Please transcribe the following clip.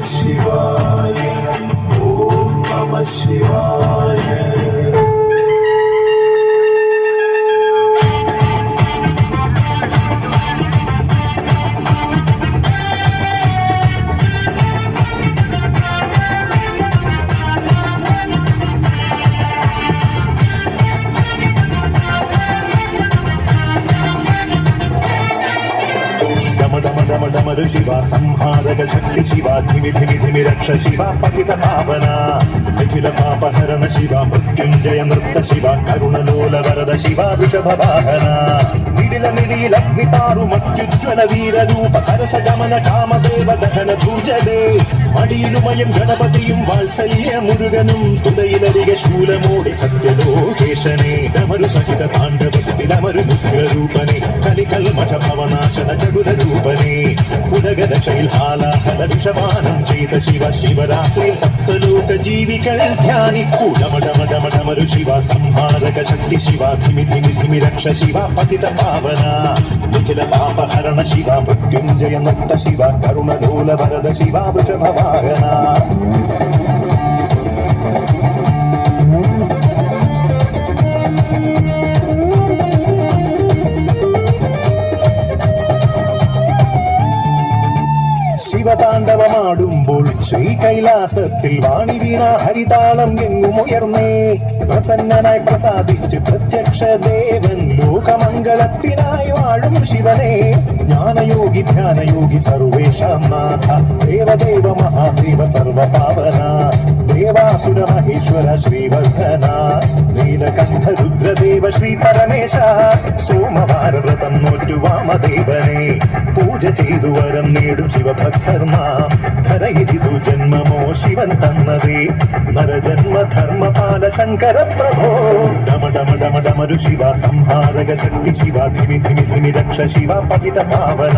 शिवाय ओम नमः शिवाय डमडमडमडमरु शिवा संहारक शक्ति शिवा धिमि धिमि धिमि रक्ष शिवा पतित पावना निखिल पापहरण शिवा मृत्युंजय नृत्त शिवा करुणलोल वरद शिवा वृषभ वाहना निडिल निडिल अग्निपारु मत्युज्वल वीर रूप सरस गमन कामदेव दहन धूर्जडे मडिलुमयं गणपतियुं वात्सल्य मुरुगनुं तुदयिलरिगे शूलमोडि सत्यलोकेशने डमरु सहित ताण्डव डमरु मुग्र रूपने कलिकल्मष भवनाशन जगुल रूपने उदगद शैल्हालाहल विषमानं चेत शिव शिवरात्रि सप्तलोक जीविकल ध्यानिप्पु डम डम डम डमरु शिवा संहारक शक्ति शिवा धिमि धिमि धिमि रक्ष शिवा पतित पावना निखिल पापहरण शिवा मृत्युंजय नृत्त शिवा करुणलोल वरद शिवा वृषभ वाहना ശിവതാണ്ഡവമാടുമ്പോൾ ശ്രീ കൈലാസത്തിൽ വാണി വീണ ഹരിതാളം എങ്ങുമുയർന്നേ പ്രസന്നനായി പ്രസാദിച്ച് പ്രത്യക്ഷ ദേവൻ ലോകമംഗളത്തിനായി വാഴും ശിവനെ ജ്ഞാനയോഗി ധ്യാനയോഗി സർവേഷാം നാഥ ദേവദേവ മഹാദേവ സർവപാവന ദേവാസുര മഹേശ്വര ശ്രീവർദ്ധന നീലകണ്ഠ രുദ്രദേവ ശ്രീ പരമേശ സോമവാര വ്രതം നോറ്റു വാമദേവനെ പൂജ ചെയ്തു വരം നേടും ശിവഭക്തർമാം ധരയിതു ജന്മമോ ശിവൻ തന്നതേ നരജന്മ ധർമ്മപാല ശങ്കര പ്രഭോ ഡമ ഡമ ഡമ ഡമരു ശിവ സംഹാരക ശക്തി ശിവ ധിമി ധിമി ധിമി രക്ഷ ശിവ പതിത പാവന